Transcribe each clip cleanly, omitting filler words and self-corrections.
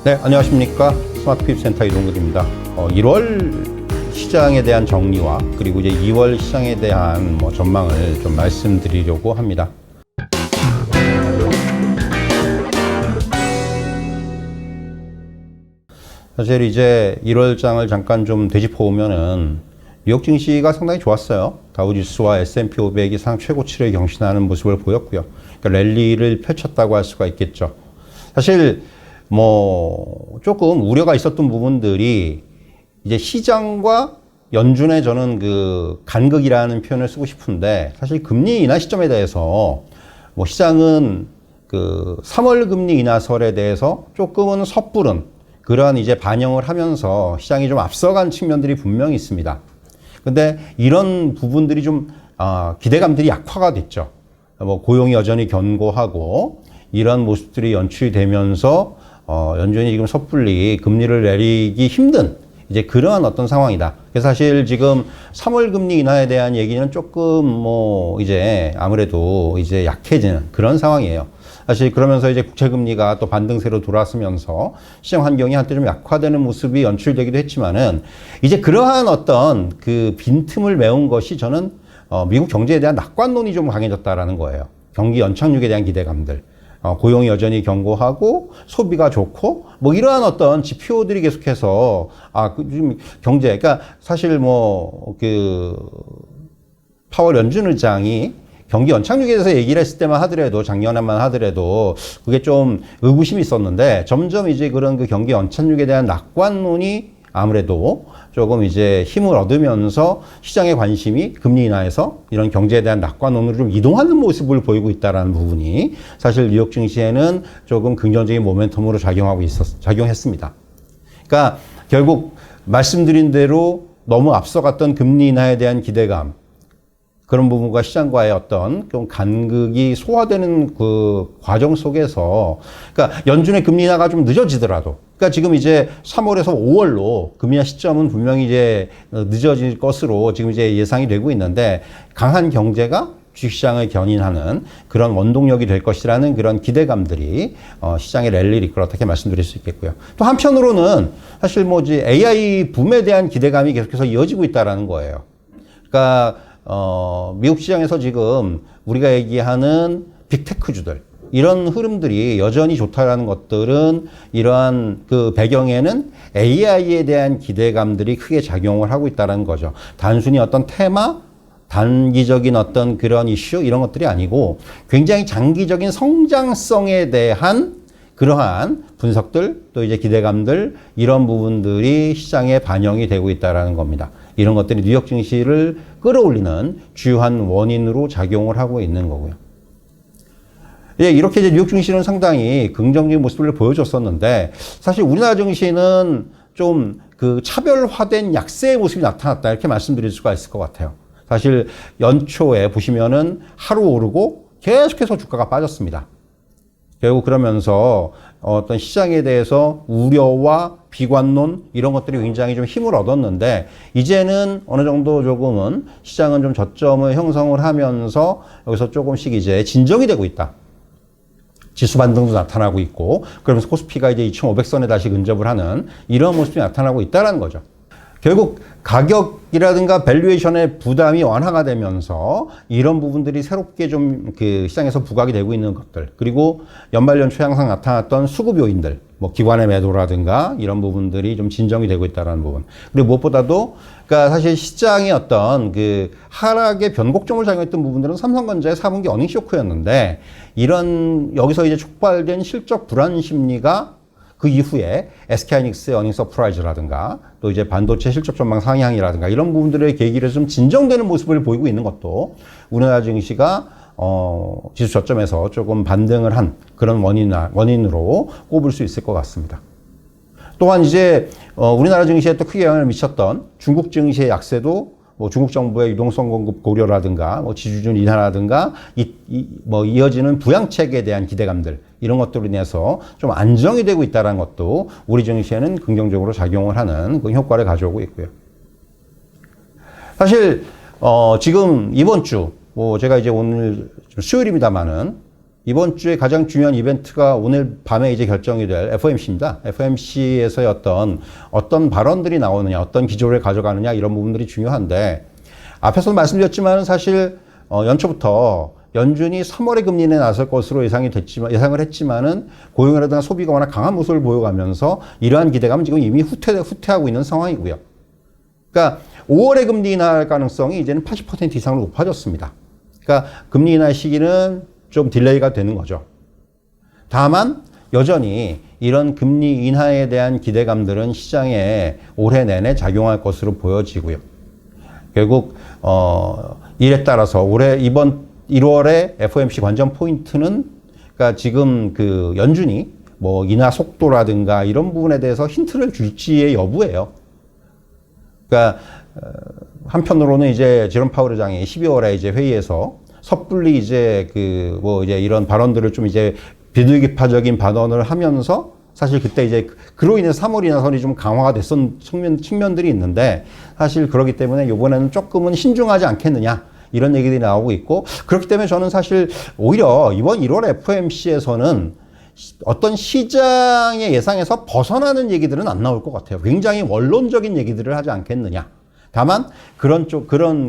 네, 안녕하십니까. 스마트 픽 센터 이동근입니다. 1월 시장에 대한 정리와 그리고 이제 2월 시장에 대한 전망을 좀 말씀드리려고 합니다. 사실 이제 1월장을 잠깐 좀 되짚어 보면은 뉴욕 증시가 상당히 좋았어요. 다우지수와 S&P 500이 상 최고치를 경신하는 모습을 보였고요. 그러니까 랠리를 펼쳤다고 할 수가 있겠죠. 사실 조금 우려가 있었던 부분들이 이제 시장과 연준의 저는 그 간극이라는 표현을 쓰고 싶은데, 사실 금리 인하 시점에 대해서 시장은 그 3월 금리 인하설에 대해서 조금은 섣부른 그러한 이제 반영을 하면서 시장이 좀 앞서간 측면들이 분명히 있습니다. 근데 이런 부분들이 좀 기대감들이 약화가 됐죠. 고용이 여전히 견고하고 이런 모습들이 연출이 되면서 연준이 지금 섣불리 금리를 내리기 힘든 이제 그러한 어떤 상황이다. 그래서 사실 지금 3월 금리 인하에 대한 얘기는 조금 이제 아무래도 이제 약해지는 그런 상황이에요. 사실 그러면서 이제 국채금리가 또 반등세로 돌아서면서 시장 환경이 한때 좀 약화되는 모습이 연출되기도 했지만은, 이제 그러한 어떤 그 빈틈을 메운 것이 저는 미국 경제에 대한 낙관론이 좀 강해졌다라는 거예요. 경기 연착륙에 대한 기대감들. 고용이 여전히 견고하고 소비가 좋고 이러한 어떤 지표들이 계속해서 지금 경제, 그러니까 사실 파월 연준 의장이 경기 연착륙에 대해서 얘기를 했을 때만 하더라도, 작년에만 하더라도 그게 좀 의구심이 있었는데, 점점 이제 그런 그 경기 연착륙에 대한 낙관론이 아무래도 조금 이제 힘을 얻으면서 시장의 관심이 금리 인하에서 이런 경제에 대한 낙관론으로 좀 이동하는 모습을 보이고 있다는 부분이 사실 뉴욕 증시에는 조금 긍정적인 모멘텀으로 작용했습니다. 그러니까 결국 말씀드린 대로 너무 앞서갔던 금리 인하에 대한 기대감, 그런 부분과 시장과의 어떤 좀 간극이 소화되는 그 과정 속에서, 그러니까 연준의 금리 인하가 좀 늦어지더라도, 그러니까 지금 이제 3월에서 5월로 금리 인하 시점은 분명히 이제 늦어질 것으로 지금 이제 예상이 되고 있는데, 강한 경제가 주식시장을 견인하는 그런 원동력이 될 것이라는 그런 기대감들이 시장의 랠리를 이끌어, 어떻게 말씀드릴 수 있겠고요. 또 한편으로는 사실 이제 AI 붐에 대한 기대감이 계속해서 이어지고 있다라는 거예요. 그러니까 미국 시장에서 지금 우리가 얘기하는 빅테크주들, 이런 흐름들이 여전히 좋다라는 것들은, 이러한 그 배경에는 AI에 대한 기대감들이 크게 작용을 하고 있다는 거죠. 단순히 어떤 테마, 단기적인 어떤 그런 이슈, 이런 것들이 아니고 굉장히 장기적인 성장성에 대한 그러한 분석들, 또 이제 기대감들, 이런 부분들이 시장에 반영이 되고 있다는 겁니다. 이런 것들이 뉴욕 증시를 끌어올리는 주요한 원인으로 작용을 하고 있는 거고요. 예, 이렇게 이제 뉴욕 증시는 상당히 긍정적인 모습을 보여줬었는데, 사실 우리나라 증시는 좀 그 차별화된 약세의 모습이 나타났다, 이렇게 말씀드릴 수가 있을 것 같아요. 사실 연초에 보시면은 하루 오르고 계속해서 주가가 빠졌습니다. 결국 그러면서 어떤 시장에 대해서 우려와 비관론, 이런 것들이 굉장히 좀 힘을 얻었는데, 이제는 어느 정도 조금은 시장은 좀 저점을 형성을 하면서 여기서 조금씩 이제 진정이 되고 있다. 지수 반등도 나타나고 있고, 그러면서 코스피가 이제 2,500선에 다시 근접을 하는 이런 모습이 나타나고 있다는 거죠. 결국 가격이라든가 밸류에이션의 부담이 완화가 되면서 이런 부분들이 새롭게 좀 그 시장에서 부각이 되고 있는 것들, 그리고 연말 연초에 항상 나타났던 수급 요인들, 기관의 매도라든가 이런 부분들이 좀 진정이 되고 있다는 부분. 그리고 무엇보다도 그러니까 사실 시장의 어떤 그 하락의 변곡점을 작용했던 부분들은 삼성전자의 4분기 어닝 쇼크였는데, 이런 여기서 이제 촉발된 실적 불안 심리가 그 이후에 SK하이닉스의 어닝 서프라이즈라든가 또 이제 반도체 실적 전망 상향이라든가 이런 부분들의 계기를 좀 진정되는 모습을 보이고 있는 것도 우리나라 증시가 지수 저점에서 조금 반등을 한 그런 원인으로 꼽을 수 있을 것 같습니다. 또한 이제 우리나라 증시에 또 크게 영향을 미쳤던 중국 증시의 약세도 중국 정부의 유동성 공급 고려라든가 지주준 인하라든가 이어지는 부양책에 대한 기대감들, 이런 것들로 인해서 좀 안정이 되고 있다는 것도 우리 증시에는 긍정적으로 작용을 하는 그 효과를 가져오고 있고요. 사실 지금 이번 주 제가 이제 오늘 수요일입니다만은 이번 주에 가장 중요한 이벤트가 오늘 밤에 이제 결정이 될 FOMC입니다. FOMC에서의 어떤 발언들이 나오느냐, 어떤 기조를 가져가느냐, 이런 부분들이 중요한데, 앞에서도 말씀드렸지만 사실, 연초부터 연준이 3월에 금리 인하에 나설 것으로 예상을 했지만은 고용이라든가 소비가 워낙 강한 모습을 보여가면서 이러한 기대감은 지금 이미 후퇴하고 있는 상황이고요. 그러니까 5월에 금리 인하할 가능성이 이제는 80% 이상으로 높아졌습니다. 그러니까 금리 인하 시기는 좀 딜레이가 되는 거죠. 다만 여전히 이런 금리 인하에 대한 기대감들은 시장에 올해 내내 작용할 것으로 보여지고요. 결국 이에 따라서 이번 1월에 FOMC 관전 포인트는 그러니까 지금 그 연준이 뭐 인하 속도라든가 이런 부분에 대해서 힌트를 줄지의 여부예요. 그러니까 한편으로는 이제 제롬 파월 의장이 12월에 이제 회의에서 섭불리 이제 이제 이런 발언들을 좀 이제 비둘기파적인 발언을 하면서 사실 그때 이제 그로 인해서 3월 인하선이 좀 강화가 됐던 측면들이 있는데 사실 그렇기 때문에 이번에는 조금은 신중하지 않겠느냐 이런 얘기들이 나오고 있고 그렇기 때문에 저는 사실 오히려 이번 1월 FOMC에서는 어떤 시장의 예상에서 벗어나는 얘기들은 안 나올 것 같아요. 굉장히 원론적인 얘기들을 하지 않겠느냐. 다만 그런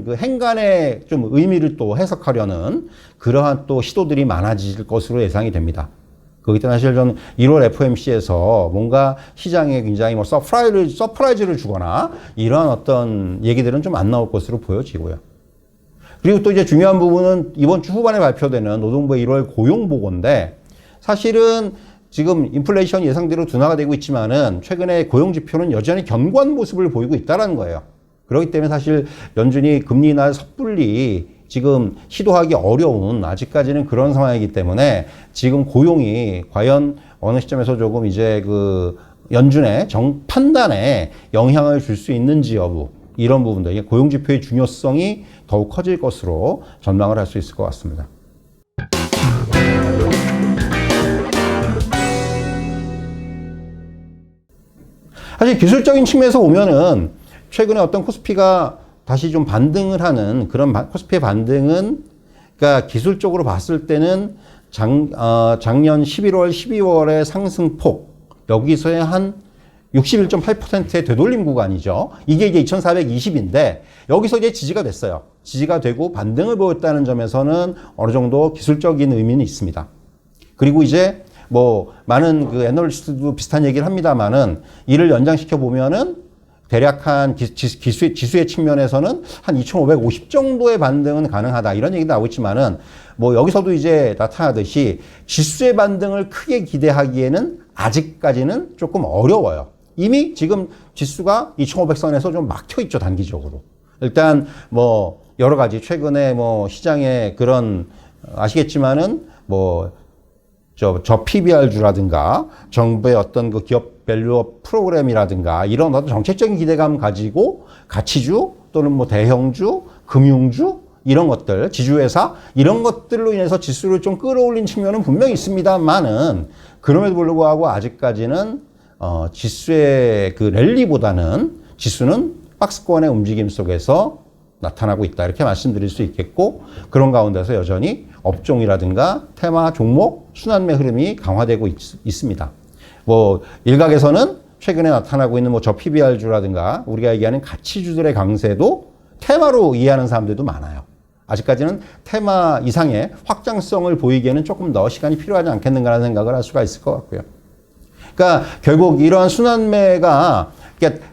그 행간의 좀 의미를 또 해석하려는 그러한 또 시도들이 많아질 것으로 예상이 됩니다. 그렇기 때문에 사실 저는 1월 FOMC에서 뭔가 시장에 굉장히 뭐 서프라이즈를 주거나 이러한 어떤 얘기들은 좀 안 나올 것으로 보여지고요. 그리고 또 이제 중요한 부분은 이번 주 후반에 발표되는 노동부의 1월 고용보고인데 사실은 지금 인플레이션 예상대로 둔화가 되고 있지만은 최근에 고용 지표는 여전히 견고한 모습을 보이고 있다는 거예요. 그렇기 때문에 사실 연준이 금리 인하 섣불리 지금 시도하기 어려운 아직까지는 그런 상황이기 때문에 지금 고용이 과연 어느 시점에서 조금 이제 그 연준의 판단에 영향을 줄 수 있는지 여부 이런 부분들 고용 지표의 중요성이 더욱 커질 것으로 전망을 할 수 있을 것 같습니다. 사실 기술적인 측면에서 보면은 최근에 어떤 코스피가 다시 좀 반등을 하는 그런 코스피의 반등은 그러니까 기술적으로 봤을 때는 작년 11월, 12월의 상승폭 여기서의 한 61.8%의 되돌림 구간이죠. 이게 이제 2420인데 여기서 이제 지지가 됐어요. 지지가 되고 반등을 보였다는 점에서는 어느 정도 기술적인 의미는 있습니다. 그리고 이제 뭐 많은 그 애널리스트도 비슷한 얘기를 합니다만은 이를 연장시켜 보면은 대략 한 지수의 측면에서는 한 2550 정도의 반등은 가능하다. 이런 얘기도 나오고 있지만은 뭐 여기서도 이제 나타나듯이 지수의 반등을 크게 기대하기에는 아직까지는 조금 어려워요. 이미 지금 지수가 2500선에서 좀 막혀 있죠, 단기적으로. 일단 뭐 여러 가지 최근에 뭐 시장에 그런 아시겠지만은 뭐 저 PBR주라든가 정부의 어떤 그 기업 밸류업 프로그램이라든가 이런 어떤 정책적인 기대감 가지고 가치주 또는 뭐 대형주, 금융주 이런 것들, 지주회사 이런 것들로 인해서 지수를 좀 끌어올린 측면은 분명히 있습니다만은 그럼에도 불구하고 아직까지는 지수의 그 랠리보다는 지수는 박스권의 움직임 속에서 나타나고 있다 이렇게 말씀드릴 수 있겠고 그런 가운데서 여전히 업종이라든가 테마 종목 순환매 흐름이 강화되고 있습니다. 뭐 일각에서는 최근에 나타나고 있는 뭐 저 PBR주라든가 우리가 얘기하는 가치주들의 강세도 테마로 이해하는 사람들도 많아요. 아직까지는 테마 이상의 확장성을 보이기에는 조금 더 시간이 필요하지 않겠는가라는 생각을 할 수가 있을 것 같고요. 그러니까 결국 이러한 순환매가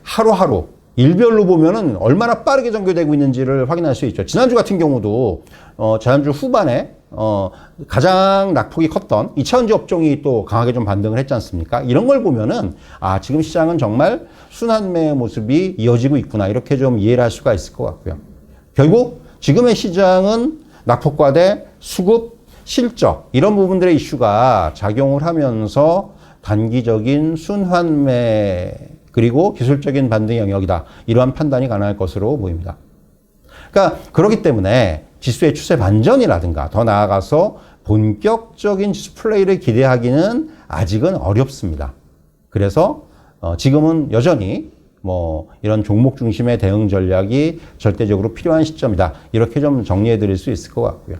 하루하루 일별로 보면은 얼마나 빠르게 전개되고 있는지를 확인할 수 있죠. 지난주 같은 경우도 지난주 후반에 가장 낙폭이 컸던 2차전지 업종이 또 강하게 좀 반등을 했지 않습니까? 이런 걸 보면은 지금 시장은 정말 순환매의 모습이 이어지고 있구나 이렇게 좀 이해를 할 수가 있을 것 같고요. 결국 지금의 시장은 낙폭과대, 수급, 실적 이런 부분들의 이슈가 작용을 하면서 단기적인 순환매 그리고 기술적인 반등 영역이다. 이러한 판단이 가능할 것으로 보입니다. 그러니까 그렇기 때문에 지수의 추세 반전이라든가 더 나아가서 본격적인 지수 플레이를 기대하기는 아직은 어렵습니다. 그래서 지금은 여전히 뭐 이런 종목 중심의 대응 전략이 절대적으로 필요한 시점이다. 이렇게 좀 정리해 드릴 수 있을 것 같고요.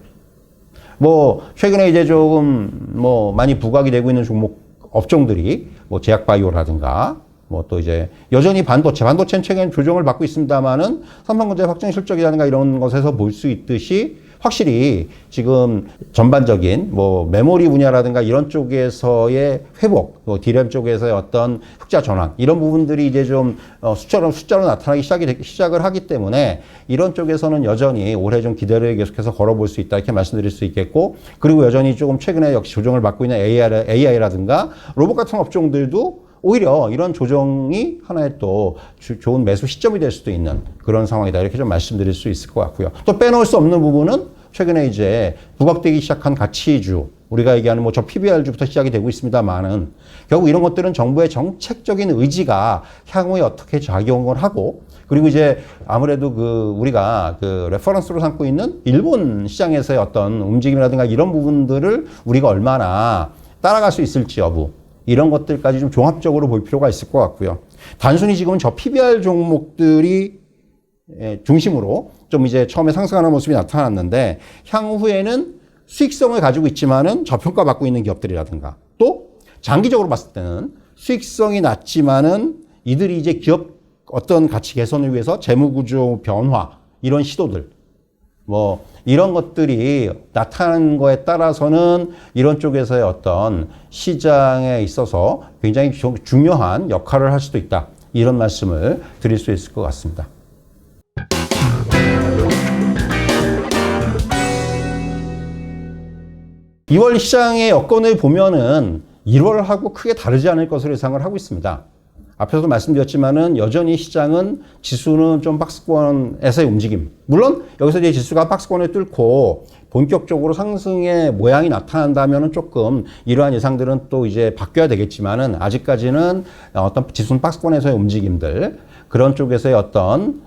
뭐 최근에 이제 조금 뭐 많이 부각이 되고 있는 종목 업종들이 뭐 제약바이오라든가 뭐 또 이제 여전히 반도체는 최근 조정을 받고 있습니다만은 삼성전자 확정 실적이라든가 이런 것에서 볼 수 있듯이 확실히 지금 전반적인 뭐 메모리 분야라든가 이런 쪽에서의 회복, 뭐 디램 쪽에서의 어떤 흑자 전환 이런 부분들이 이제 좀 숫자로 나타나기 시작을 하기 때문에 이런 쪽에서는 여전히 올해 좀 기대를 계속해서 걸어볼 수 있다 이렇게 말씀드릴 수 있겠고, 그리고 여전히 조금 최근에 역시 조정을 받고 있는 AI라든가 로봇 같은 업종들도 오히려 이런 조정이 하나의 또 좋은 매수 시점이 될 수도 있는 그런 상황이다 이렇게 좀 말씀드릴 수 있을 것 같고요. 또 빼놓을 수 없는 부분은 최근에 이제 부각되기 시작한 가치주, 우리가 얘기하는 뭐 저 PBR주부터 시작이 되고 있습니다만은 결국 이런 것들은 정부의 정책적인 의지가 향후에 어떻게 작용을 하고, 그리고 이제 아무래도 우리가 레퍼런스로 삼고 있는 일본 시장에서의 어떤 움직임이라든가 이런 부분들을 우리가 얼마나 따라갈 수 있을지 여부, 이런 것들까지 좀 종합적으로 볼 필요가 있을 것 같고요. 단순히 지금은 저 PBR 종목들이 중심으로 좀 이제 처음에 상승하는 모습이 나타났는데, 향후에는 수익성을 가지고 있지만은 저평가받고 있는 기업들이라든가, 또 장기적으로 봤을 때는 수익성이 낮지만은 이들이 이제 기업 어떤 가치 개선을 위해서 재무구조 변화, 이런 시도들, 뭐 이런 것들이 나타나는 거에 따라서는 이런 쪽에서의 어떤 시장에 있어서 굉장히 중요한 역할을 할 수도 있다, 이런 말씀을 드릴 수 있을 것 같습니다. (2월) 시장의 여건을 보면은 1월하고 크게 다르지 않을 것으로 예상을 하고 있습니다. 앞에서도 말씀드렸지만은 여전히 시장은 지수는 좀 박스권에서의 움직임. 물론 여기서 이제 지수가 박스권을 뚫고 본격적으로 상승의 모양이 나타난다면은 조금 이러한 예상들은 또 이제 바뀌어야 되겠지만은, 아직까지는 어떤 지수는 박스권에서의 움직임들, 그런 쪽에서의 어떤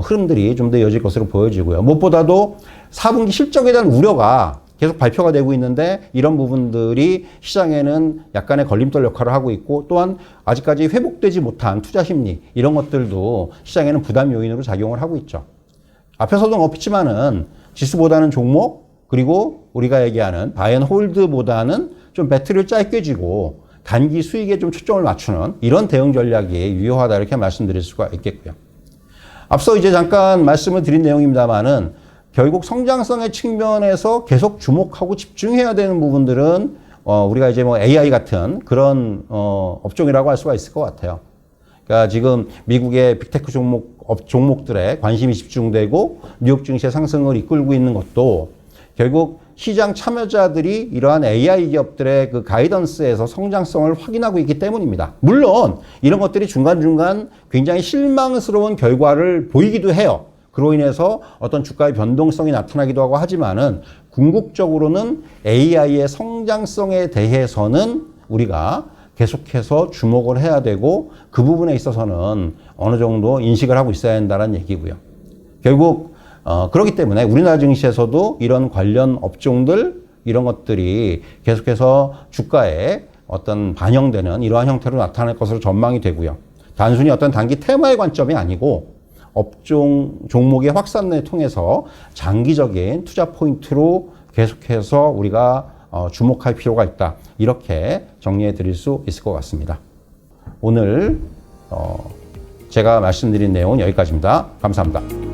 흐름들이 좀 더 이어질 것으로 보여지고요. 무엇보다도 4분기 실적에 대한 우려가 계속 발표가 되고 있는데, 이런 부분들이 시장에는 약간의 걸림돌 역할을 하고 있고, 또한 아직까지 회복되지 못한 투자 심리, 이런 것들도 시장에는 부담 요인으로 작용을 하고 있죠. 앞에서도 언급했지만은 지수보다는 종목, 그리고 우리가 얘기하는 바이앤홀드보다는 좀 배틀을 짧게 쥐고 단기 수익에 좀 초점을 맞추는 이런 대응 전략이 유효하다 이렇게 말씀드릴 수가 있겠고요. 앞서 이제 잠깐 말씀을 드린 내용입니다만은, 결국 성장성의 측면에서 계속 주목하고 집중해야 되는 부분들은 우리가 이제 뭐 AI 같은 그런 업종이라고 할 수가 있을 것 같아요. 그러니까 지금 미국의 빅테크 종목들에 관심이 집중되고 뉴욕 증시의 상승을 이끌고 있는 것도 결국 시장 참여자들이 이러한 AI 기업들의 그 가이던스에서 성장성을 확인하고 있기 때문입니다. 물론 이런 것들이 중간중간 굉장히 실망스러운 결과를 보이기도 해요. 그로 인해서 어떤 주가의 변동성이 나타나기도 하고 하지만은, 궁극적으로는 AI의 성장성에 대해서는 우리가 계속해서 주목을 해야 되고, 그 부분에 있어서는 어느 정도 인식을 하고 있어야 한다는 얘기고요. 결국 그렇기 때문에 우리나라 증시에서도 이런 관련 업종들, 이런 것들이 계속해서 주가에 어떤 반영되는 이러한 형태로 나타날 것으로 전망이 되고요. 단순히 어떤 단기 테마의 관점이 아니고 업종 종목의 확산을 통해서 장기적인 투자 포인트로 계속해서 우리가 주목할 필요가 있다, 이렇게 정리해 드릴 수 있을 것 같습니다. 오늘 제가 말씀드린 내용은 여기까지입니다. 감사합니다.